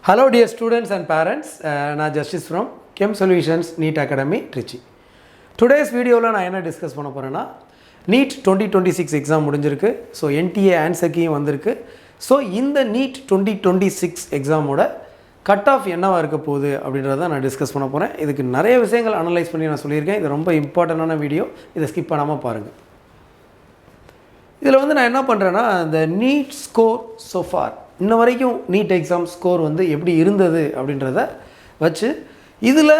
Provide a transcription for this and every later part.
Hello dear students and parents, நான் Justice from Chem Solutions NEET Academy Trichy. Today's videoவில் நான் என்ன discuss பண்ண போகிறேன்னா NEET 2026 எக்ஸாம் முடிஞ்சிருக்கு. ஸோ NTA ஆன்சர் கீயும் வந்திருக்கு. ஸோ இந்த NEET 2026 எக்ஸாமோட கட் ஆஃப் என்னவாக இருக்க போகுது அப்படின்றத நான் டிஸ்கஸ் பண்ண போகிறேன். இதுக்கு நிறைய விஷயங்கள் அனலைஸ் பண்ணி நான் சொல்லியிருக்கேன். இது ரொம்ப இம்பார்ட்டண்டான வீடியோ, இதை ஸ்கிப் பண்ணாமல் பாருங்கள். இதில் வந்து நான் என்ன பண்ணுறேன்னா இந்த NEET ஸ்கோர் சோஃபார் இன்ன வரைக்கும் NEET எக்ஸாம் ஸ்கோர் வந்து எப்படி இருந்தது அப்படின்றத வச்சு இதில்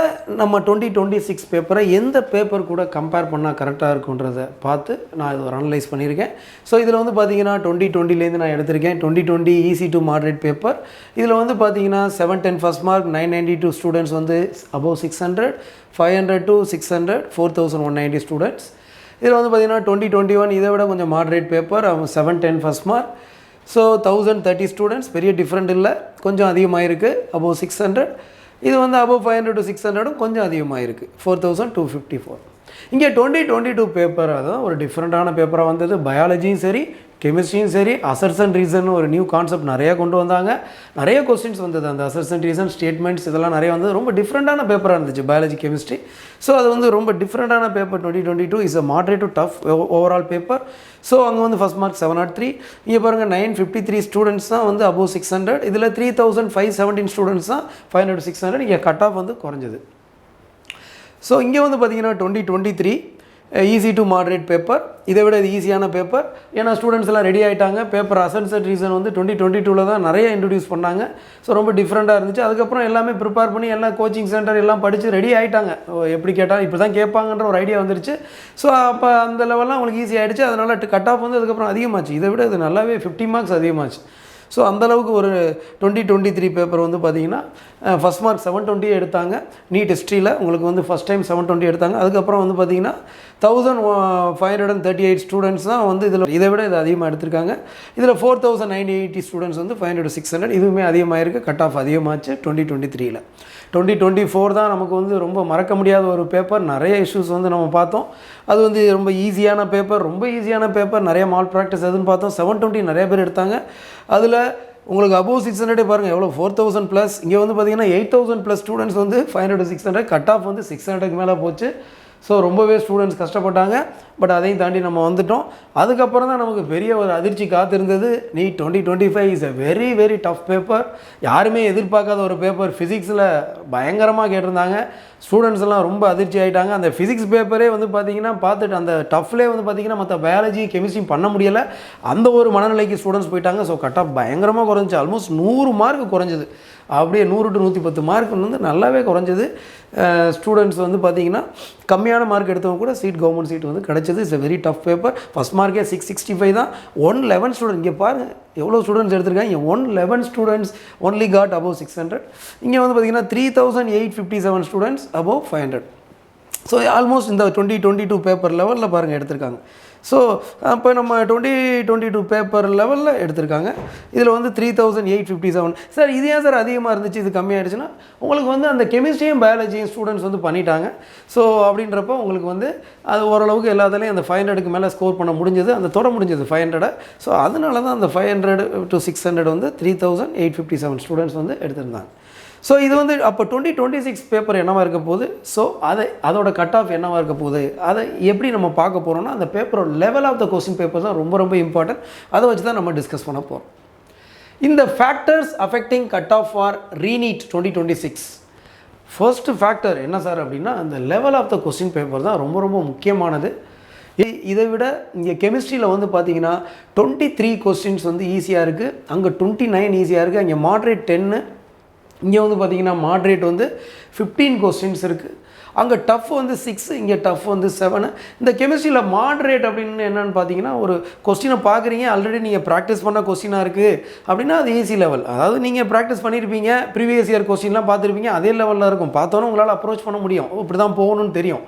நம்ம 2026 பேப்பரை எந்த பேப்பர் கூட கம்பேர் பண்ணால் கரெக்டாக இருக்குன்றதை பார்த்து நான் இது ஒரு அனலைஸ் பண்ணியிருக்கேன். ஸோ இதில் வந்து பார்த்தீங்கன்னா 2020 நான் எடுத்திருக்கேன். 2020 ஈஸி டு மாடரேட் பேப்பர். இதில் வந்து பார்த்தீங்கன்னா 710 ஃபர்ஸ்ட் மார்க், 992 ஸ்டூடெண்ட்ஸ் வந்து அபவ் 600, 500 to 600, 4190 ஸ்டூடெண்ட்ஸ். இதில் வந்து பார்த்தீங்கன்னா 2021 இதை விட கொஞ்சம் moderate paper, 710 first mark. So 1030 students, பெரிய டிஃப்ரெண்ட் இல்லை, கொஞ்சம் அதிகமாக இருக்குது, அபவ் 600. இது வந்து அபவ் 500 to 600 கொஞ்சம் அதிகமாக இருக்குது, 4254. இங்கே 2022 பேப்பர் அதான் ஒரு டிஃப்ரெண்ட்டான பேப்பராக வந்தது. பயாலஜியும் சரி கெமிஸ்ட்ரியும் சரி அசர்ஷன் ரீசன் ஒரு நியூ கான்செப்ட் நிறையா கொண்டு வந்தாங்க. நிறைய கொஸ்டின்ஸ் வந்தது, அந்த அசர்ஷன் ரீசன் ஸ்டேட்மெண்ட்ஸ் இதெல்லாம் நிறைய வந்தது. ரொம்ப டிஃப்ரெண்ட்டான பேப்பராக இருந்துச்சு பயாலஜி கெமிஸ்ட்ரி. ஸோ அது வந்து ரொம்ப டிஃப்ரெண்ட்டான paper. 2022 is a moderate to tough overall paper. So அங்கே வந்து ஃபஸ்ட் மார்க் 703. இங்கே பாருங்கள் 953 ஸ்டூடெண்ட்ஸ் தான் வந்து அபவ் 600. இதில் 3517 ஸ்டூடெண்ட்ஸ் தான் 500 to 600. இங்கே கட் ஆஃப் வந்து குறைஞ்சது. ஸோ இங்கே வந்து பார்த்திங்கன்னா 2023 ஈஸி டு மாடரேட் பேப்பர். இதை விட இது ஈஸியான பேப்பர். ஏன்னா ஸ்டூடெண்ட்ஸ் எல்லாம் ரெடி ஆகிட்டாங்க. பேப்பர் அசன்செட் ரீசன் வந்து 2022 தான் நிறைய இன்ட்ரடியூஸ் பண்ணாங்க. ஸோ ரொம்ப டிஃப்ரெண்ட்டாக இருந்துச்சு. அதுக்கப்புறம் எல்லாமே ப்ரிப்பேர் பண்ணி எல்லாம் கோச்சிங் சென்டர் எல்லாம் படித்து ரெடி ஆகிட்டாங்க. எப்படி கேட்டால் இப்படி தான் கேட்பாங்கன்ற ஒரு ஐடியா வந்துருச்சு. ஸோ அப்போ அந்த லெவல்லாம் உங்களுக்கு ஈஸி ஆகிடுச்சு. அதனால் கட் ஆஃப் வந்து அதுக்கப்புறம் அதிகமாச்சு. இதை விட இது நல்லாவே 50 மார்க்ஸ் அதிகமாச்சு. ஸோ அந்தளவுக்கு ஒரு 2023 பேப்பர் வந்து பார்த்திங்கன்னா ஃபஸ்ட் மார்க் 720 எடுத்தாங்க. நீட் ஹிஸ்ட்ரியில் உங்களுக்கு வந்து ஃபஸ்ட் டைம் 720 எடுத்தாங்க. அதுக்கப்புறம் வந்து பார்த்திங்கன்னா 1538 ஸ்டூடெண்ட்ஸ் தான் வந்து இதை விட இது அதிகமாக எடுத்திருக்காங்க. இதில் 4980 ஸ்டூடெண்ட்ஸ் வந்து 500 to 600. இதுவுமே அதிகமாக இருக்குது. கட் ஆஃப் அதிகமாச்சு 2023. 2024 தான் நமக்கு வந்து ரொம்ப மறக்க முடியாத ஒரு பேப்பர். நிறைய இஷ்யூஸ் வந்து நம்ம பார்த்தோம். அது வந்து ரொம்ப ஈஸியான பேப்பர், நிறைய மால் ப்ராக்டிஸ் எதுன்னு பார்த்தோம். 720 நிறைய பேர் எடுத்தாங்க. அதில் உங்களுக்கு அபவ் 600 பாருங்கள் எவ்வளோ, 4000+. இங்கே வந்து பார்த்திங்கன்னா 8000+ ஸ்டூடெண்ட்ஸ் வந்து 500 to 600. கட் ஆஃப் வந்து 600க்கு மேலே போச்சு. ஸோ ரொம்பவே ஸ்டூடெண்ட்ஸ் கஷ்டப்பட்டாங்க. பட் அதையும் தாண்டி நம்ம வந்துட்டோம். அதுக்கப்புறம் தான் நமக்கு பெரிய ஒரு அதிர்ச்சி காத்திருந்தது. NEET 2025 is a very very tough paper. யாருமே எதிர்பார்க்காத ஒரு பேப்பர். ஃபிசிக்ஸில் பயங்கரமாக கேட்டிருந்தாங்க. ஸ்டூடெண்ட்ஸ் எல்லாம் ரொம்ப அதிர்ச்சி ஆகிட்டாங்க. அந்த ஃபிசிக்ஸ் பேப்பரே வந்து பார்த்திங்கன்னா பார்த்துட்டு அந்த டஃப்லேயே வந்து பார்த்திங்கன்னா மற்ற பயாலஜி கெமிஸ்ட்ரி பண்ண முடியலை. அந்த ஒரு மனநிலைக்கு ஸ்டூடெண்ட்ஸ் போயிட்டாங்க. ஸோ கட் ஆஃப் பயங்கரமாக குறைஞ்சி, ஆல்மோஸ்ட் 100 மார்க் குறைஞ்சது. அப்படியே 100 to 110 மார்க் வந்து நல்லாவே குறைஞ்சது. ஸ்டூடெண்ட்ஸ் வந்து பார்த்திங்கன்னா கம்மியான மார்க் எடுத்தவங்க கூட சீட், கவர்மெண்ட் சீட் வந்து கிடச்சிது. It's a very tough paper. First மார்க்கே 665 தான். 111 ஸ்டூடெண்ட், இங்கே பாருங்கள் எவ்வளோ ஸ்டூடெண்ட்ஸ் எடுத்திருக்காங்க. 111 ஸ்டூடெண்ட்ஸ் ஒன்லி காட் அபவ் 600. இங்கே வந்து பார்த்திங்கன்னா 3857 ஸ்டூடெண்ட்ஸ் அபவ் 500. ஸோ ஆல்மோஸ்ட் இந்த 2022 பேப்பர் லெவலில் பாருங்கள் எடுத்திருக்காங்க. ஸோ அப்போ நம்ம 2022 பேப்பர் லெவலில் எடுத்திருக்காங்க. இதில் வந்து 3857. சார் இது ஏன் சார் அதிகமாக இருந்துச்சு, இது கம்மியாகிடுச்சுன்னா உங்களுக்கு வந்து அந்த கெமிஸ்ட்ரியும் பயாலஜியும் ஸ்டூடெண்ட்ஸ் வந்து பண்ணிட்டாங்க. ஸோ அப்படின்றப்போ உங்களுக்கு வந்து அது ஓரளவுக்கு எல்லாத்துலேயும் அந்த 500க்கு மேலே ஸ்கோர் பண்ண முடிஞ்சது, அந்த தொட முடிஞ்சது 500. ஸோ அதனால தான் அந்த 500 to 600 வந்து 3857 ஸ்டூடெண்ட்ஸ் வந்து எடுத்திருந்தாங்க. ஸோ இது வந்து அப்போ 2026 பேப்பர் என்னவாக இருக்க போகுது, ஸோ அதோட கட் ஆஃப் என்னவாக இருக்க போகுது, அதை எப்படி நம்ம பார்க்க போகிறோம்னா அந்த பேப்பரோட level of the question paper தான் ரொம்ப ரொம்ப இம்பார்ட்டன்ட். அதை வச்சு தான் நம்ம டிஸ்கஸ் பண்ண போகிறோம். இந்த factors affecting cut off for ரீநீட் 2026. ஃபர்ஸ்ட் ஃபேக்டர் என்ன சார் அப்படின்னா அந்த level of the question paper தான் ரொம்ப ரொம்ப முக்கியமானது. இதை விட இங்கே கெமிஸ்ட்ரியில் வந்து பார்த்தீங்கன்னா 23 கொஸ்டின்ஸ் வந்து ஈஸியாக இருக்குது, அங்கே 29 ஈஸியாக இருக்குது, அங்கே மாட்ரேட் 10, இங்கே வந்து பார்த்திங்கன்னா மாட்ரேட் வந்து 15 கொஸ்டின்ஸ் இருக்குது, அங்கே டஃப் வந்து 6, இங்கே டஃப் வந்து 7. இந்த கெமிஸ்ட்ரியில் மாட்ரேட் அப்படின்னு என்னென்னு பார்த்தீங்கன்னா ஒரு கொஸ்டினை பார்க்குறீங்க, ஆல்ரெடி நீங்கள் ப்ராக்டிஸ் பண்ண கொஸ்டினாக இருக்குது அப்படின்னா அது ஈஸி லெவல். அதாவது நீங்கள் ப்ராக்டிஸ் பண்ணியிருப்பீங்க, ப்ரீவியஸ் இயர் கொஸ்டின்லாம் பார்த்துருப்பீங்க, அதே லெவலில் இருக்கும். பார்த்தோன்னே உங்களால் அப்ரோச் பண்ண முடியும், இப்படி தான் போகணும்னு தெரியும்.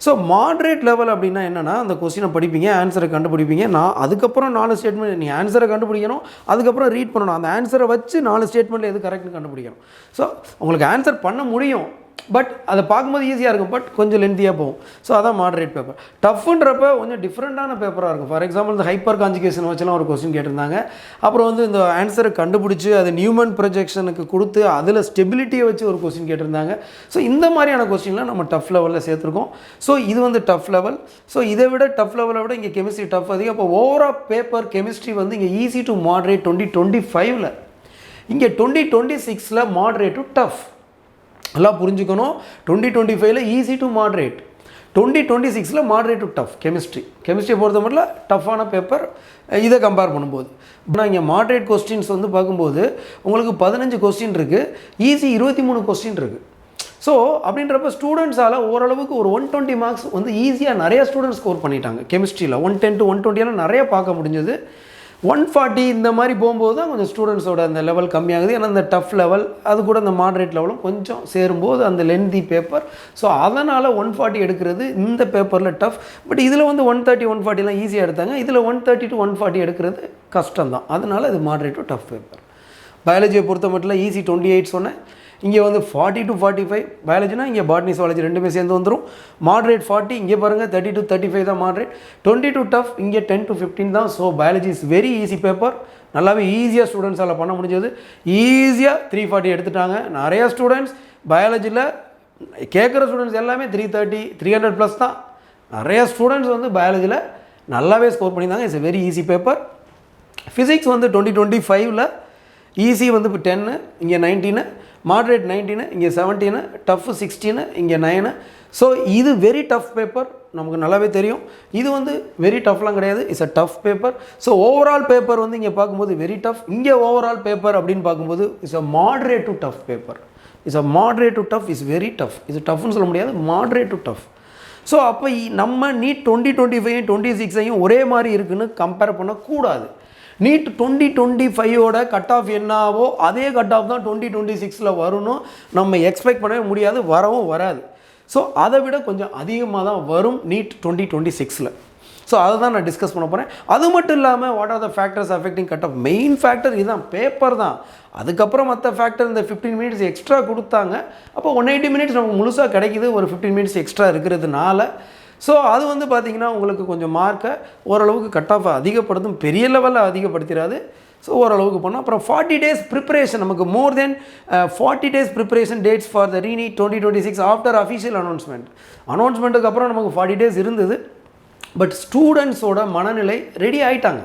ஸோ மாட்ரேட் லெவல் அப்படின்னா என்னென்னா அந்த கொஸ்டினை படிப்பீங்க, ஆன்சரை கண்டுபிடிப்பீங்க. அதுக்கப்புறம் 4 ஸ்டேட்மெண்ட் நீங்கள் ஆன்சரை கண்டுபிடிக்கணும், அதுக்கப்புறம் ரீட் பண்ணணும். அந்த ஆன்சரை வச்சு 4 ஸ்டேட்மெண்ட்டில் எது கரெக்ட்னு கண்டுபிடிக்கணும். ஸோ உங்களுக்கு ஆன்சர் பண்ண முடியும், பட் அதை பார்க்கும்போது ஈஸியாக இருக்கும், பட் கொஞ்சம் லென்த்தியாக போகும். ஸோ அதான் மாடரேட் பேப்பர். டஃப்ன்றப்ப கொஞ்சம் டிஃப்ரெண்ட்டான பேப்பராக இருக்கும். ஃபார் எக்ஸாம்பிள் இந்த ஹைப்பர் கான்ஜுகேஷன் வச்சுலாம் ஒரு கொஸ்டின் கேட்டிருந்தாங்க. அப்புறம் வந்து இந்த ஆன்சரை கண்டுபிடிச்சி அது நியூமன் ப்ரொஜெக்ஷனுக்கு கொடுத்து அதில் ஸ்டெபிலிட்டியை வச்சு ஒரு கொஸ்டின் கேட்டிருந்தாங்க. ஸோ இந்த மாதிரியான கொஸ்டின்லாம் நம்ம டஃப் லெவலில் சேர்த்துருக்கோம். ஸோ இது வந்து டஃப் லெவல். ஸோ இதை விட டஃப் லெவலை விட இங்கே கெமிஸ்ட்ரி டஃப் அதிகம். அப்போ ஓவரால் பேப்பர் கெமிஸ்ட்ரி வந்து இங்கே ஈஸி டு மாடரேட் 2025. இங்கே 2026 மாடரேட் டு டஃப். எல்லாம் புரிஞ்சுக்கணும். 2025 easy to moderate, 2026 moderate to tough. கெமிஸ்ட்ரியை பொறுத்த மட்டும் டஃப்பான பேப்பர் இதை கம்பேர் பண்ணும்போது. ஆனால் இங்கே மாடரேட் கொஸ்டின்ஸ் வந்து பார்க்கும்போது உங்களுக்கு 15 கொஸ்டின் இருக்குது, ஈஸி 23 கொஸ்டின் இருக்குது. ஸோ அப்படின்றப்ப ஸ்டூடெண்ட்ஸால் ஓரளவுக்கு ஒரு 120 மார்க்ஸ் வந்து ஈஸியாக நிறைய ஸ்டூடெண்ட்ஸ் ஸ்கோர் பண்ணிட்டாங்க. கெமிஸ்ட்ரியில் 110 to 120 நிறைய பார்க்க முடிஞ்சது. 140 இந்த மாதிரி போகும்போது தான் கொஞ்சம் ஸ்டூடெண்ட்ஸோட அந்த லெவல் கம்மியாகுது. ஏன்னா இந்த டஃப் லெவல் அது கூட இந்த மாடரேட் லெவலும் கொஞ்சம் சேரும்போது அந்த லென்தி பேப்பர். ஸோ அதனால் 140 எடுக்கிறது இந்த பேப்பரில் டஃப். பட் இதில் வந்து 130 140 ஈஸியாக எடுத்தாங்க. இதில் 130 to 140 எடுக்கிறது கஷ்டம் தான். அதனால் இது மாடரேட் டு டஃப் பேப்பர். பயாலஜியை பொறுத்த மட்டும் ஈஸி 28 சொன்னேன். இங்கே வந்து 40 to 45 பயாலஜினா இங்கே பாட்னி சுவாலஜி ரெண்டுமே சேர்ந்து வந்துடும். மாடரேட் 40, இங்கே பாருங்கள் 30 to 35 தான் மாடரேட். 20 to டஃப், இங்கே 10 to 15 தான். So biology is very easy paper. நல்லாவே ஈஸியாக ஸ்டூடெண்ட்ஸால் பண்ண முடிஞ்சது. ஈஸியாக 340 எடுத்துட்டாங்க. நிறையா ஸ்டூடெண்ட்ஸ் பயாலஜியில் கேட்குற ஸ்டூடெண்ட்ஸ் எல்லாமே 330 300 ப்ளஸ் தான். நிறையா ஸ்டூடெண்ட்ஸ் வந்து பயாலஜியில் நல்லாவே ஸ்கோர் பண்ணியிருந்தாங்க. It's a very easy paper. Physics வந்து 2025 ஈஸி வந்து இப்போ 10, இங்கே 19, மாடரேட் 19, இங்கே 17, டஃப் 16, இங்கே 9. ஸோ இது வெரி டஃப் பேப்பர், நமக்கு நல்லாவே தெரியும். இது வந்து வெரி டஃப்லாம் கிடையாது, it's a tough paper. So overall paper வந்து இங்கே பார்க்கும்போது வெரி டஃப். இங்கே ஓவரால் பேப்பர் அப்படின்னு பார்க்கும்போது it's a moderate to tough paper. It's a moderate to tough, is very tough. இது டஃப்னு சொல்ல முடியாது, மாடரேட் டு டஃப். ஸோ அப்போ நம்ம நீட் 2025 26 ஒரே மாதிரி இருக்குதுன்னு கம்பேர் பண்ணக்கூடாது. நீட் 2025 கட் ஆஃப் என்னாவோ அதே கட் ஆஃப் தான் 2026 வரணும் நம்ம எக்ஸ்பெக்ட் பண்ணவே முடியாது, வரவும் வராது. ஸோ அதை விட கொஞ்சம் அதிகமாக தான் வரும் நீட் 2026. ஸோ அதை தான் நான் டிஸ்கஸ் பண்ண போகிறேன். அது மட்டும் இல்லாமல் what are the factors affecting cut of, main factor இதுதான், பேப்பர் தான். அதுக்கப்புறம் மற்ற ஃபேக்டர் இந்த 15 மினிட்ஸ் எக்ஸ்ட்ரா கொடுத்தாங்க. அப்போ 180 மினிட்ஸ் நமக்கு முழுசாக கிடைக்கிது ஒரு 15 மினிட்ஸ் எக்ஸ்ட்ரா இருக்கிறதுனால. ஸோ அது வந்து பார்த்திங்கன்னா உங்களுக்கு கொஞ்சம் மார்க்கை ஓரளவுக்கு கட் ஆஃப் அதிகப்படுத்தும், பெரிய லெவலில் அதிகப்படுத்திடாது. ஸோ ஓரளவுக்கு பண்ணோம். அப்புறம் 40 days ப்ரிப்பரேஷன், நமக்கு more than 40 days preparation dates for the reNEET 2026 after official அனௌன்ஸ்மெண்ட்டுக்கு அப்புறம் நமக்கு 40 days இருந்தது. பட் ஸ்டூடெண்ட்ஸோட மனநிலை ரெடி ஆகிட்டாங்க.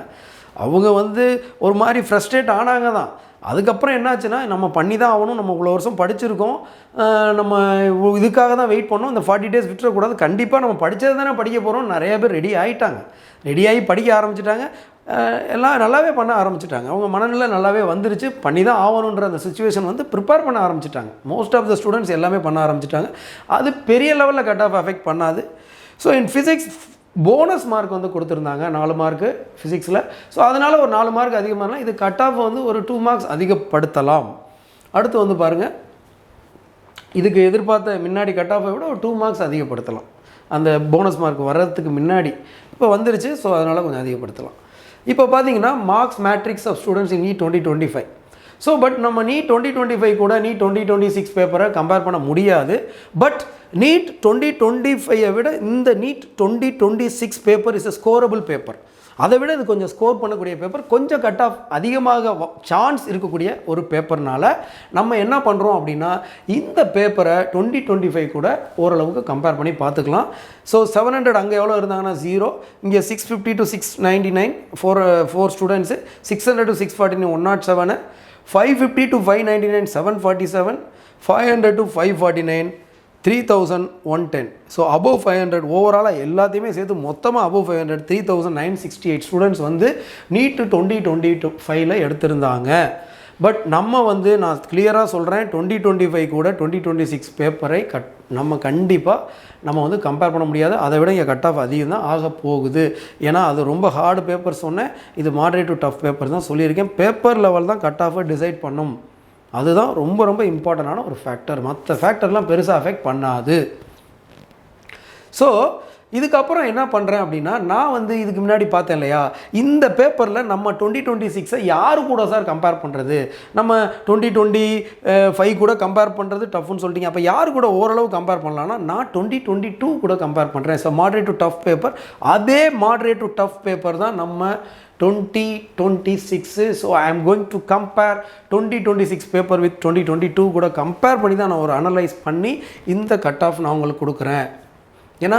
அவங்க வந்து ஒரு மாதிரி ஃப்ரஸ்ட்ரேட் ஆனாங்க தான். அதுக்கப்புறம் என்னாச்சுன்னா நம்ம பண்ணி தான் ஆகணும், நம்ம இவ்வளோ வருஷம் படிச்சிருக்கோம், நம்ம இதுக்காக தான் வெயிட் பண்ணோம், இந்த 40 days விட்டுறக்கூடாது, கண்டிப்பாக நம்ம படித்தது தானே படிக்க போகிறோம். நிறைய பேர் ரெடி ஆகிட்டாங்க, ரெடியாகி படிக்க ஆரம்பிச்சிட்டாங்க, எல்லாம் நல்லாவே பண்ண ஆரம்பிச்சிட்டாங்க. அவங்க மனநிலை நல்லாவே வந்துருச்சு, பண்ணி தான் ஆகணுன்ற அந்த சுச்சுவேஷன் வந்து ப்ரிப்பேர் பண்ண ஆரம்பிச்சிட்டாங்க. மோஸ்ட் ஆஃப் த ஸ்டூடெண்ட்ஸ் எல்லாமே பண்ண ஆரம்பிச்சிட்டாங்க. அது பெரிய லெவலில் கட் ஆஃப் அஃபெக்ட் பண்ணாது. So in physics bonus mark வந்து கொடுத்துருந்தாங்க 4 மார்க்கு ஃபிசிக்ஸில். ஸோ அதனால் ஒரு 4 மார்க் அதிகமாக இது கட் ஆஃப் வந்து ஒரு 2 மார்க்ஸ் அதிகப்படுத்தலாம். அடுத்து வந்து பாருங்கள், இதுக்கு எதிர்பார்த்த முன்னாடி கட் ஆஃபை விட ஒரு 2 மார்க்ஸ் அதிகப்படுத்தலாம். அந்த போனஸ் மார்க் வர்றதுக்கு முன்னாடி இப்போ வந்துருச்சு. ஸோ அதனால் கொஞ்சம் அதிகப்படுத்தலாம். இப்போ பார்த்தீங்கன்னா marks matrix of students in NEET 2025. So but நம்ம நீட் 2025 கூட நீட் 2026 பேப்பரை கம்பேர் பண்ண முடியாது. பட் நீட் 2025 விட இந்த NEET 2026 paper is a scorable paper. அதை விட இது கொஞ்சம் ஸ்கோர் பண்ணக்கூடிய பேப்பர், கொஞ்சம் கட் ஆஃப் அதிகமாக சான்ஸ் இருக்கக்கூடிய ஒரு பேப்பர்னால நம்ம என்ன பண்ணுறோம் அப்படின்னா இந்த பேப்பரை 2025 கூட ஓரளவுக்கு கம்பேர் பண்ணி பார்த்துக்கலாம். ஸோ 700 அங்கே எவ்வளோ இருந்தாங்கன்னா 0, இங்கே 650 to 699 4 students, 600 to 649 107, 550 to 599 747, 500 to 549 3110. So above 500 ஓவராலாக எல்லாத்தையுமே சேர்த்து மொத்தமாக அபோவ் 500 3968 ஸ்டூடெண்ட்ஸ் வந்து நீட் 2025 எடுத்திருந்தாங்க. பட் நம்ம வந்து நான் கிளியராக சொல்கிறேன், 2025 கூட 2026 பேப்பரை நம்ம கண்டிப்பாக நம்ம வந்து கம்பேர் பண்ண முடியாது. அதை விட இங்கே கட் ஆஃப் அதிகம் தான் ஆக போகுது. ஏன்னா அது ரொம்ப ஹார்டு பேப்பர் சொன்னேன், இது மாடரேட் டு டஃப் பேப்பர் தான் சொல்லியிருக்கேன். பேப்பர் லெவல் தான் கட் ஆஃபை டிசைட் பண்ணும். அதுதான் ரொம்ப ரொம்ப இம்பார்ட்டண்டான ஒரு ஃபேக்டர். மற்ற ஃபேக்டர்லாம் பெருசாக அஃபெக்ட் பண்ணாது. ஸோ இதுக்கப்புறம் என்ன பண்ணுறேன் அப்படின்னா, நான் வந்து இதுக்கு முன்னாடி பார்த்தேன் இல்லையா, இந்த பேப்பரில் நம்ம 2026 யார் கூட சார் கம்பேர் பண்ணுறது, நம்ம 2025 கூட கம்பேர் பண்ணுறது டஃப்னு சொல்லிட்டீங்க, அப்போ யார் கூட ஓரளவு கம்பேர் பண்ணலான்னா நான் 2022 கூட கம்பேர் பண்ணுறேன். So moderate to tough paper, அதே மாடரேட் டு டஃப் பேப்பர் தான் நம்ம 2026. So I am going to compare 2026 paper with 2022 கூட கம்பேர் பண்ணி தான் நான் ஒரு அனலைஸ் பண்ணி இந்த கட் ஆஃப் நான் உங்களுக்கு கொடுக்குறேன். ஏன்னா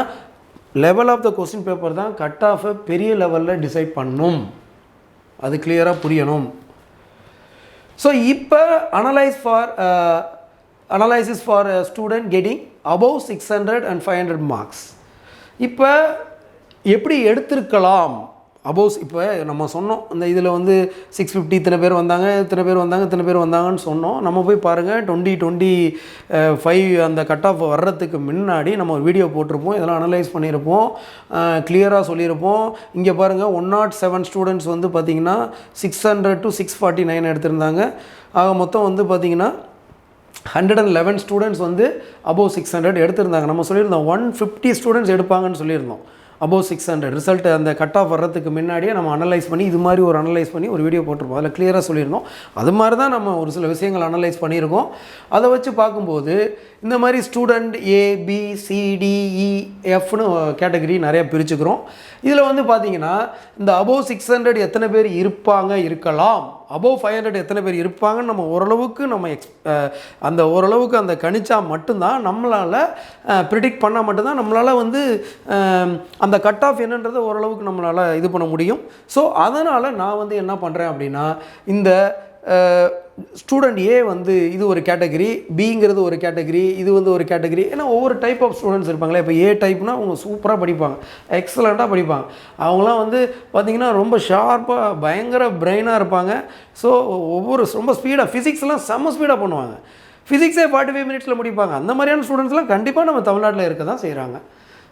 level of the question paper தான் கட் ஆஃபை பெரிய லெவலில் டிசைட் பண்ணும், அது கிளியராக புரியணும். ஸோ இப்போ analysis for student getting above 600 and 500 marks. இப்போ எப்படி எடுத்திருக்கலாம் அபோஸ், இப்போ நம்ம சொன்னோம் இந்த இதில் வந்து 650 இத்தனை பேர் வந்தாங்க, இத்தனை பேர் வந்தாங்கன்னு சொன்னோம். நம்ம போய் பாருங்கள் 2025 அந்த கட் ஆஃப் வர்றதுக்கு முன்னாடி நம்ம ஒரு வீடியோ போட்டிருப்போம், இதெல்லாம் அனலைஸ் பண்ணியிருப்போம், கிளியராக சொல்லியிருப்போம். இங்கே பாருங்கள் 107 ஸ்டூடெண்ட்ஸ் வந்து பார்த்திங்கன்னா 600 to 649 எடுத்திருந்தாங்க. ஆக மொத்தம் வந்து பார்த்திங்கன்னா 111 ஸ்டூடெண்ட்ஸ் வந்து அபோவ் 600 எடுத்திருந்தாங்க. நம்ம சொல்லியிருந்தோம் 150 ஸ்டூடெண்ட்ஸ் எடுப்பாங்கன்னு சொல்லியிருந்தோம் அபோவ் 600. ரிசல்ட் அந்த கட் ஆஃப் வர்றதுக்கு முன்னாடியே நம்ம அனலைஸ் பண்ணி இது மாதிரி ஒரு அனலைஸ் பண்ணி ஒரு வீடியோ போட்டிருப்போம், அதில் கிளியராக சொல்லியிருந்தோம். அது மாதிரி தான் நம்ம ஒரு சில விஷயங்கள் அனலைஸ் பண்ணியிருக்கோம். அதை வச்சு பார்க்கும்போது இந்த மாதிரி ஸ்டூடெண்ட் ABCDEFனு கேட்டகரி நிறையா பிரிச்சுக்கிறோம். இதில் வந்து பார்த்திங்கன்னா இந்த அபோவ் 600 எத்தனை பேர் இருக்கலாம், அபோவ் 500 எத்தனை பேர் இருப்பாங்கன்னு நம்ம ஓரளவுக்கு அந்த கணிச்சா மட்டும்தான் நம்மளால் ப்ரிடிக்ட் பண்ணால் மட்டும்தான் நம்மளால் வந்து அந்த கட் ஆஃப் என்னன்றதை ஓரளவுக்கு நம்மளால் இது பண்ண முடியும். ஸோ அதனால் நான் வந்து என்ன பண்ணுறேன் அப்படின்னா, இந்த ஸ்டூடெண்ட் ஏ வந்து இது ஒரு கேட்டகரி, பிங்கிறது ஒரு கேட்டகரி, இது வந்து ஒரு கேட்டகரி. ஏன்னா ஒவ்வொரு டைப் ஆஃப் ஸ்டூடெண்ட்ஸ் இருப்பாங்களே. இப்போ ஏ டைப்னால் அவங்க சூப்பராக படிப்பாங்க, எக்ஸலண்ட்டாக படிப்பாங்க. அவங்களாம் வந்து பார்த்திங்கன்னா ரொம்ப ஷார்ப்பாக பயங்கர பிரெயினாக இருப்பாங்க. ஸோ ரொம்ப ஸ்பீடாக ஃபிசிக்ஸ்லாம் செம்ம ஸ்பீடாக பண்ணுவாங்க. ஃபிசிக்ஸே 45 மினிட்ஸில் முடிப்பாங்க. அந்த மாதிரியான ஸ்டூடெண்ட்ஸ்லாம் கண்டிப்பாக நம்ம தமிழ்நாட்டில் இருக்க தான் செய்கிறாங்க.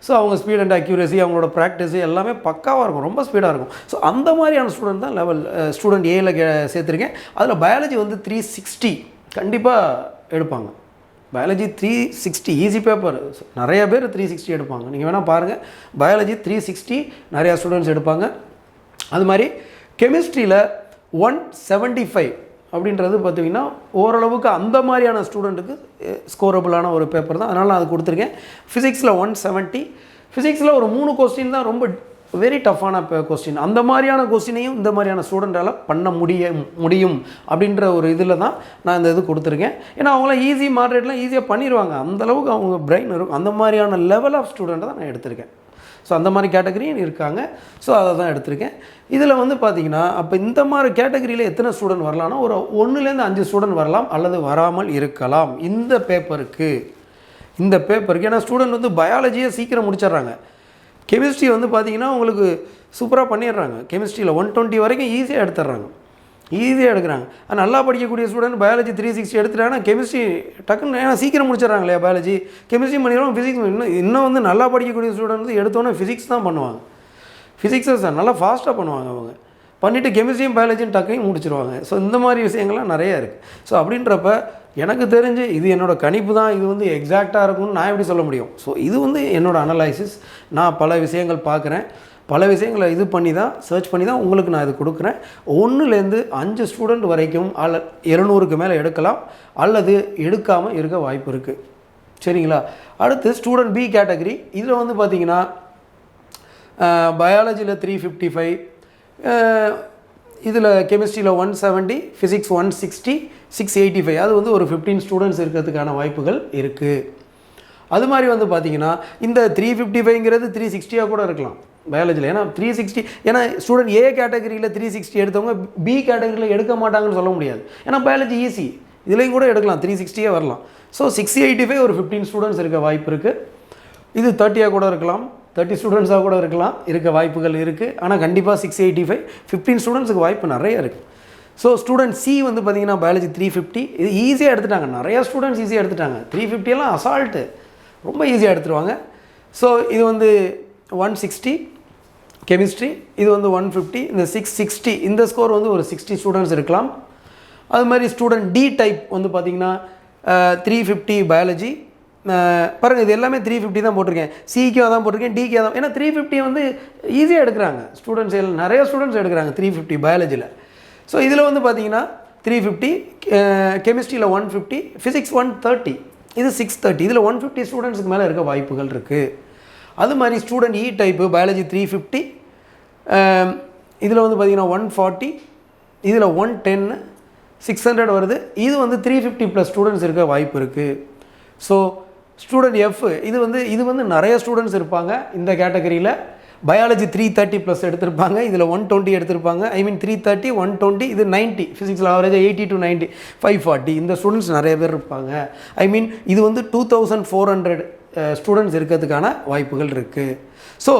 ஸோ அவங்க ஸ்பீட் அண்ட் அக்யூரசி, அவங்களோட ப்ராக்டிஸு எல்லாமே பக்காவாக இருக்கும், ரொம்ப ஸ்பீடாக இருக்கும். ஸோ அந்த மாதிரியான ஸ்டூடெண்ட் தான் ஸ்டூடெண்ட் ஏயில் சேர்த்துருக்கேன். அதில் பயாலஜி வந்து 360 கண்டிப்பாக எடுப்பாங்க. பயாலஜி 360 ஈஸி பேப்பர், நிறைய பேர் 360 எடுப்பாங்க. நீங்கள் வேணால் பாருங்கள், பயாலஜி 360 நிறையா ஸ்டூடெண்ட்ஸ் எடுப்பாங்க. அது மாதிரி கெமிஸ்ட்ரியில் 175 அப்படின்றது பார்த்திங்கன்னா ஓரளவுக்கு அந்த மாதிரியான ஸ்டூடெண்ட்டுக்கு ஸ்கோரபுளான ஒரு பேப்பர் தான், அதனால் நான் அது கொடுத்துருக்கேன். ஃபிசிக்ஸில் 170, ஃபிசிக்ஸில் ஒரு 3 கொஸ்டின் தான் ரொம்ப வெரி டஃப்பான கொஸ்டின். அந்த மாதிரியான கொஸ்டினையும் இந்த மாதிரியான ஸ்டூடெண்ட்டால் பண்ண முடியும் அப்படின்ற ஒரு இதில் தான் நான் இந்த இது கொடுத்துருக்கேன். ஏன்னா அவங்களாம் ஈஸி மாடரேட்லாம் ஈஸியாக பண்ணிடுவாங்க, அந்தளவுக்கு அவங்க பிரெயின் இருக்கும். அந்த மாதிரியான லெவல் ஆஃப் ஸ்டூடெண்ட்டை தான் நான் எடுத்திருக்கேன். ஸோ அந்த மாதிரி கேட்டகரியும் இருக்காங்க. ஸோ அதை தான் எடுத்திருக்கேன். இதில் வந்து பார்த்திங்கன்னா அப்போ இந்த மாதிரி கேட்டகரியில் எத்தனை ஸ்டூடெண்ட் வரலாம்னா ஒரு 1லேருந்து 5 ஸ்டூடெண்ட் வரலாம் அல்லது வராமல் இருக்கலாம் இந்த பேப்பருக்கு. ஏன்னா ஸ்டூடெண்ட் வந்து பயாலஜியை சீக்கிரம் முடிச்சிடுறாங்க. கெமிஸ்ட்ரி வந்து பார்த்திங்கன்னா உங்களுக்கு சூப்பராக பண்ணிடுறாங்க. கெமிஸ்ட்ரியில் 120 வரைக்கும் ஈஸியாக எடுக்கிறாங்க. நல்லா படிக்கக்கூடிய ஸ்டூடெண்ட் பயாலஜி 360 எடுத்துட்டாங்கன்னா கெமிஸ்ட்ரி டக்குன்னு ஏன்னா சீக்கிரம் முடிச்சிடறாங்க இல்லையா. பயாலஜி கெமிஸ்ட்ரி பண்ணிடுவோம், ஃபிசிக்ஸ் இன்னும் வந்து நல்லா படிக்கக்கூடிய ஸ்டூடெண்ட் வந்து எடுத்தோன்னே ஃபிசிக்ஸ் தான் பண்ணுவாங்க. ஃபிசிக்ஸை சார் நல்லா ஃபாஸ்ட்டாக பண்ணுவாங்க. அவங்க பண்ணிவிட்டு கெமிஸ்ட்ரியும் பயாலஜியும் டக்கையும் முடிச்சிருவாங்க. ஸோ இந்த மாதிரி விஷயங்கள்லாம் நிறையா இருக்குது. ஸோ அப்படின்றப்ப எனக்கு தெரிஞ்சு இது என்னோடய கணிப்பு தான், இது வந்து எக்ஸாக்டாக இருக்கும்னு நான் எப்படி சொல்ல முடியும். ஸோ இது வந்து என்னோடய அனலைசிஸ். நான் பல விஷயங்கள் பார்க்குறேன், பல விஷயங்களை இது பண்ணி தான் சர்ச் பண்ணி தான் உங்களுக்கு நான் இது கொடுக்குறேன். 1லேருந்து 5 ஸ்டூடெண்ட் வரைக்கும் 200க்கு மேலே எடுக்கலாம் அல்லது எடுக்காமல் இருக்க வாய்ப்பு இருக்குது. சரிங்களா. அடுத்து ஸ்டூடெண்ட் பி கேட்டகரி. இதில் வந்து பார்த்திங்கன்னா பயாலஜியில் 355, இதில் கெமிஸ்ட்ரியில் 170, ஃபிசிக்ஸ் 160, 685. அது வந்து ஒரு 15 ஸ்டூடெண்ட்ஸ் இருக்கிறதுக்கான வாய்ப்புகள் இருக்குது. அது மாதிரி வந்து பார்த்திங்கன்னா இந்த 355ங்கிறது 360 கூட இருக்கலாம் பயாலஜியில். ஏன்னா 360 ஏன்னா ஸ்டூடெண்ட் ஏ கேட்டகரியில் 360 எடுத்தவங்க பி கேட்டகரியில் எடுக்க மாட்டாங்கன்னு சொல்ல முடியாது. ஏன்னா பயாலஜி ஈஸி, இதுலேயும் கூட எடுக்கலாம், 360 வரலாம். ஸோ 685 ஒரு 15 ஸ்டூடெண்ட்ஸ் இருக்க வாய்ப்பு இருக்குது. இது 30 கூட இருக்கலாம், 30 ஸ்டூடெண்ட்ஸாக கூட இருக்க வாய்ப்புகள் இருக்குது. ஆனால் கண்டிப்பாக 685 15 ஸ்டூடெண்ட்ஸுக்கு வாய்ப்பு நிறைய இருக்குது. ஸோ ஸ்டூடெண்ட் சி வந்து பார்த்திங்கன்னா பயாலஜி 350 இது ஈஸியாக எடுத்துட்டாங்க. நிறையா ஸ்டூடெண்ட்ஸ் ஈஸியாக எடுத்துட்டாங்க. 350 எல்லாம் அசால்ட்டு ரொம்ப ஈஸியாக எடுத்துருவாங்க. ஸோ இது வந்து 160 கெமிஸ்ட்ரி, இது வந்து 150. இந்த 660 இந்த ஸ்கோர் வந்து ஒரு 60 ஸ்டூடெண்ட்ஸ் இருக்கலாம். அது மாதிரி ஸ்டூடெண்ட் டி டைப் வந்து பார்த்திங்கன்னா 350 பயாலஜி, பாருங்கள் இது எல்லாமே 350 தான் போட்டிருக்கேன். சிக்கு அதான் போட்டிருக்கேன், டிக்கு அதான். ஏன்னா 350 வந்து ஈஸியாக எடுக்கிறாங்க ஸ்டூடெண்ட்ஸ், நிறைய ஸ்டூடெண்ட்ஸ் எடுக்கிறாங்க 350 பயாலஜியில். ஸோ இதில் வந்து பார்த்தீங்கன்னா 350, கெமிஸ்ட்ரியில் 150, ஃபிசிக்ஸ் 130, இது 630. இதில் 150 ஸ்டூடெண்ட்ஸுக்கு மேலே இருக்க வாய்ப்புகள் இருக்குது. அது மாதிரி ஸ்டூடெண்ட் இ டைப்பு பயாலஜி 350, இதில் வந்து பார்த்திங்கன்னா 140, இதில் 110, 600 வருது. இது வந்து 350+ ஸ்டூடெண்ட்ஸ் இருக்க வாய்ப்பு இருக்குது. ஸோ ஸ்டூடெண்ட் எஃப் இது வந்து நிறைய ஸ்டூடெண்ட்ஸ் இருப்பாங்க இந்த கேட்டகரியில். பயாலஜி 330+ எடுத்திருப்பாங்க, இதில் 120 எடுத்திருப்பாங்க. ஐ மீன் 330, 120, இது 90. ஃபிசிக்ஸில் ஆவரேஜாக 80 to 90, 540 இந்த ஸ்டூடெண்ட்ஸ் நிறைய பேர் இருப்பாங்க. ஐ மீன் இது வந்து 2400 ஸ்டூடெண்ட்ஸ் இருக்கிறதுக்கான வாய்ப்புகள் இருக்குது. ஸோ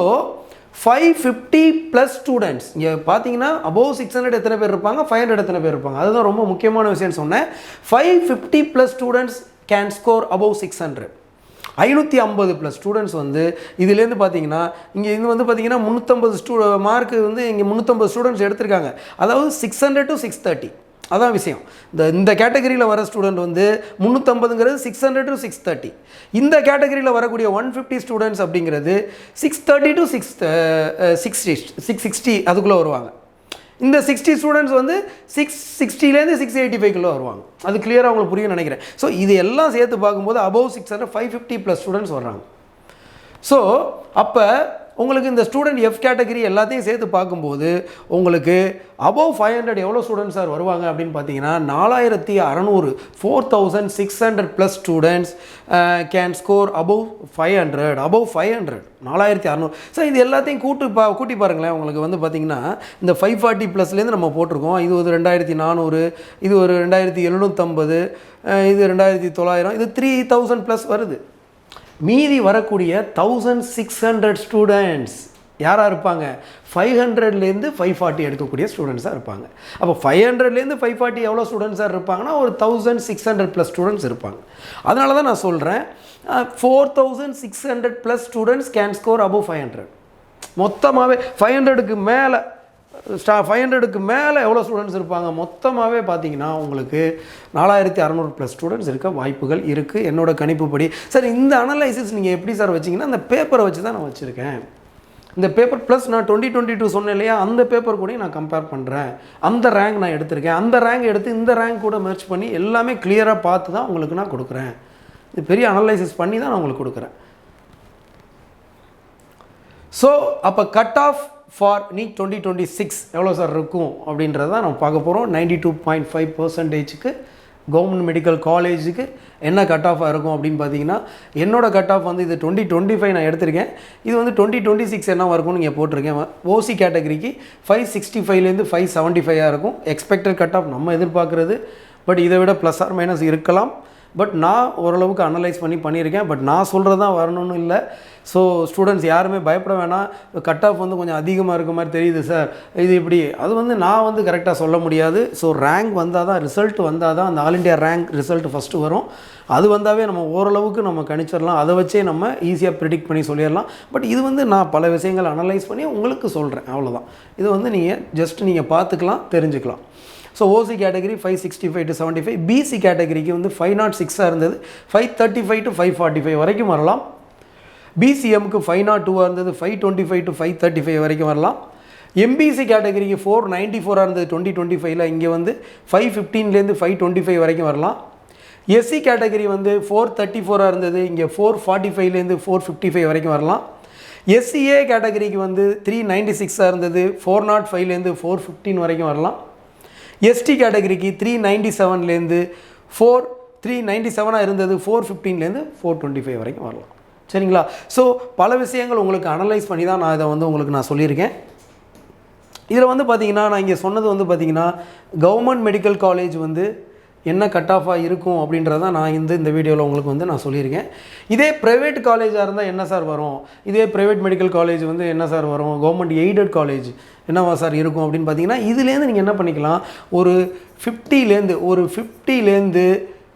550+ ஸ்டூடெண்ட்ஸ் இங்கே பார்த்தீங்கன்னா அபோவ் 600 எத்தனை பேர் இருப்பாங்க, 500 எத்தனை பேர் இருப்பாங்க, அதுதான் ரொம்ப முக்கியமான விஷயம் சொன்னேன். 550+ students can score above 600. 550+ students வந்து இதுலேருந்து பார்த்தீங்கன்னா இங்கே இது வந்து பார்த்தீங்கன்னா 350 மார்க்கு வந்து இங்கே 350 ஸ்டூடெண்ட்ஸ் எடுத்திருக்காங்க. அதாவது 600 to 630 அதான் விஷயம். இந்த கேட்டகரியில் வர ஸ்டூடெண்ட் வந்து 350ங்கிறது 600 to 630. இந்த கேட்டகரியில் வரக்கூடிய 150 ஸ்டூடெண்ட்ஸ் அப்படிங்கிறது 630 to 660 அதுக்குள்ளே வருவாங்க. இந்த 60 ஸ்டூடெண்ட்ஸ் வந்து 660லேருந்து 685 வருவாங்க. அது கிளியராக உங்களுக்கு புரியும் நினைக்கிறேன். ஸோ இது எல்லாம் சேர்த்து பார்க்கும்போது அபவ் 600 550+ ஸ்டூடெண்ட்ஸ் வர்றாங்க. ஸோ அப்போ உங்களுக்கு இந்த ஸ்டூடெண்ட் எஃப் கேட்டகரி எல்லாத்தையும் சேர்த்து பார்க்கும்போது உங்களுக்கு அபவ் 500 எவ்வளோ ஸ்டூடெண்ட்ஸ் சார் வருவாங்க அப்படின்னு பார்த்தீங்கன்னா 4600, 4600+ students can score above 500, above 500, 4600. So இது எல்லாத்தையும் கூட்டி பாருங்களேன். உங்களுக்கு வந்து பார்த்தீங்கன்னா இந்த 540+லேருந்து நம்ம போட்டிருக்கோம். இது ஒரு 2400, இது ஒரு 2750, இது 2900, இது 3000+ வருது. மீதி வரக்கூடிய 1600 ஸ்டூடெண்ட்ஸ் யாராக இருப்பாங்க, 500லேருந்து 540 எடுக்கக்கூடிய ஸ்டூடெண்ட்ஸாக இருப்பாங்க. அப்போ 500லேருந்து 540 எவ்வளோ ஸ்டூடெண்ட்ஸாக இருப்பாங்கன்னா ஒரு 1600+ ஸ்டூடெண்ட்ஸ் இருப்பாங்க. அதனால தான் நான் சொல்கிறேன் 4600+ ஸ்டூடெண்ட்ஸ் கேன் ஸ்கோர் அபவ் 500. மொத்தமாகவே 500க்கு மேலே எவ்வளோ ஸ்டூடெண்ட்ஸ் இருப்பாங்க, மொத்தமாகவே பார்த்தீங்கன்னா உங்களுக்கு 4600+ ஸ்டூடெண்ட்ஸ் இருக்க வாய்ப்புகள் இருக்குது என்னோட கணிப்புப்படி. சார் இந்த அனலைசிஸ் நீங்கள் எப்படி சார் வச்சிங்கன்னா அந்த பேப்பரை வச்சு தான் நான் வச்சுருக்கேன். இந்த பேப்பர் ப்ளஸ் நான் 2022 சொன்னேன் இல்லையா, அந்த பேப்பர் கூட நான் கம்பேர் பண்ணுறேன். அந்த ரேங்க் நான் எடுத்திருக்கேன். அந்த ரேங்க் எடுத்து இந்த ரேங்க் கூட மேட்ச் பண்ணி எல்லாமே கிளியராக பார்த்து தான் உங்களுக்கு நான் கொடுக்குறேன். இது பெரிய அனலைசிஸ் பண்ணி தான் நான் உங்களுக்கு கொடுக்குறேன். ஸோ அப்போ கட் ஆஃப் ஃபார் நீட் 2026 எவ்வளோ சார் இருக்கும் அப்படின்றத நம்ம பார்க்க போகிறோம். 92.5%க்கு கவர்மெண்ட் மெடிக்கல் காலேஜுக்கு என்ன கட் ஆஃபாக இருக்கும் அப்படின்னு பார்த்தீங்கன்னா என்னோடய கட் ஆஃப் வந்து இது 2025 நான் எடுத்திருக்கேன். இது வந்து 2026 என்ன இருக்கும்னு நீங்கள் போட்டிருக்கேன். ஓசி கேட்டகரிக்கு 565லேருந்து 575 இருக்கும் எக்ஸ்பெக்டட் கட் ஆஃப் நம்ம எதிர்பார்க்குறது. பட் இதை விட ப்ளஸ் ஆர் மைனஸ் இருக்கலாம். பட் நான் ஓரளவுக்கு அனலைஸ் பண்ணியிருக்கேன். பட் நான் சொல்கிறது தான் வரணும்னு இல்லை. ஸோ ஸ்டூடெண்ட்ஸ் யாருமே பயப்பட வேணாம். கட் ஆஃப் வந்து கொஞ்சம் அதிகமாக இருக்க மாதிரி தெரியுது சார், இது இப்படி, அது வந்து நான் வந்து கரெக்டாக சொல்ல முடியாது. ஸோ ரேங்க் வந்தால் தான், ரிசல்ட் வந்தால் தான், அந்த all India rank result first வரும். அது வந்தாவே நம்ம ஓரளவுக்கு நம்ம கணிச்சிடலாம். அதை வச்சே நம்ம ஈஸியாக ப்ரிடிக்ட் பண்ணி சொல்லிடலாம். பட் இது வந்து நான் பல விஷயங்கள் அனலைஸ் பண்ணி உங்களுக்கு சொல்கிறேன், அவ்வளோதான். இது வந்து நீங்கள் ஜஸ்ட் நீங்கள் பார்த்துக்கலாம், தெரிஞ்சுக்கலாம். So OC category 565 to 75, BC கேட்டகரிக்கு வந்து 506 இருந்தது, 535 to 545 வரைக்கும் வரலாம். பிசிஎம்க்கு 502 இருந்தது, 525 to 535 வரைக்கும் வரலாம். எம்பிசி கேட்டகரிக்கு 494 இருந்தது 2025, இங்கே வந்து 515லேருந்து 525 வரைக்கும் வரலாம். எஸ்சி கேட்டகரி வந்து 434 இருந்தது, இங்கே 445லேருந்து 455 வரைக்கும் வரலாம். எஸ்சிஏ கேட்டகரிக்கு வந்து 396 இருந்தது, 405லேருந்து 415 வரைக்கும் வரலாம். எஸ்டி கேட்டகரிக்கு 397லேருந்து 397 இருந்தது, 415லேருந்து 425 வரைக்கும் வரலாம். சரிங்களா? ஸோ பல விஷயங்கள் உங்களுக்கு அனலைஸ் பண்ணி தான் நான் இதை வந்து உங்களுக்கு நான் சொல்லியிருக்கேன். இதில் வந்து பார்த்திங்கன்னா நான் இங்கே சொன்னது வந்து பார்த்திங்கன்னா கவர்மெண்ட் மெடிக்கல் காலேஜ் வந்து என்ன கட் ஆஃபாக இருக்கும் அப்படின்றத நான் இந்த வீடியோவில் உங்களுக்கு வந்து நான் சொல்லியிருக்கேன். இதே ப்ரைவேட் காலேஜாக இருந்தால் என்ன சார் வரும், இதே ப்ரைவேட் மெடிக்கல் காலேஜ் வந்து என்ன சார் வரும், கவர்மெண்ட் எய்டட் காலேஜ் என்னவா சார் இருக்கும் அப்படின்னு பார்த்தீங்கன்னா இதுலேருந்து நீங்கள் என்ன பண்ணிக்கலாம், ஒரு 50லேருந்து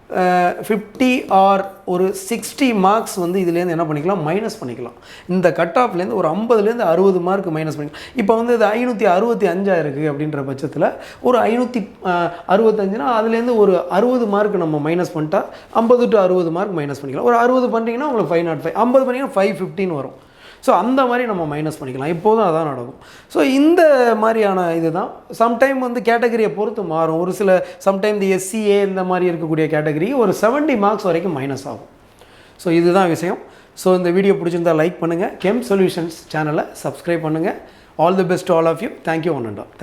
50 ஆர் ஒரு 60 மார்க்ஸ் வந்து இதுலேருந்து என்ன பண்ணிக்கலாம், மைனஸ் பண்ணிக்கலாம். இந்த கட் ஆஃப்லேருந்து ஒரு 50லேருந்து 60 மார்க் மைனஸ் பண்ணிக்கலாம். இப்போ வந்து இது 565 இருக்குது அப்படின்ற பட்சத்தில் ஒரு 565னா அதுலேருந்து ஒரு 60 மார்க் நம்ம மைனஸ் பண்ணிட்டா 50 to 60 மார்க் மைனஸ் பண்ணிக்கலாம். ஒரு 60 பண்ணிட்டீங்கன்னா உங்களுக்கு 505, 50 பண்ணிங்கன்னா 515 வரும். ஸோ அந்த மாதிரி நம்ம மைனஸ் பண்ணிக்கலாம். இப்போதும் அதான் நடக்கும். ஸோ இந்த மாதிரியான இது தான் சம்டைம் வந்து கேட்டகரியை பொறுத்து மாறும். ஒரு சில சம்டைம் இந்த SCA இந்த மாதிரி இருக்கக்கூடிய கேட்டகரி ஒரு 70 மார்க்ஸ் வரைக்கும் மைனஸ் ஆகும். ஸோ இதுதான் விஷயம். ஸோ இந்த வீடியோ பிடிச்சிருந்தால் லைக் பண்ணுங்கள். கெம் சொல்யூஷன்ஸ் சேனலை சப்ஸ்கிரைப் பண்ணுங்கள். All the best all of you. Thank you one and all.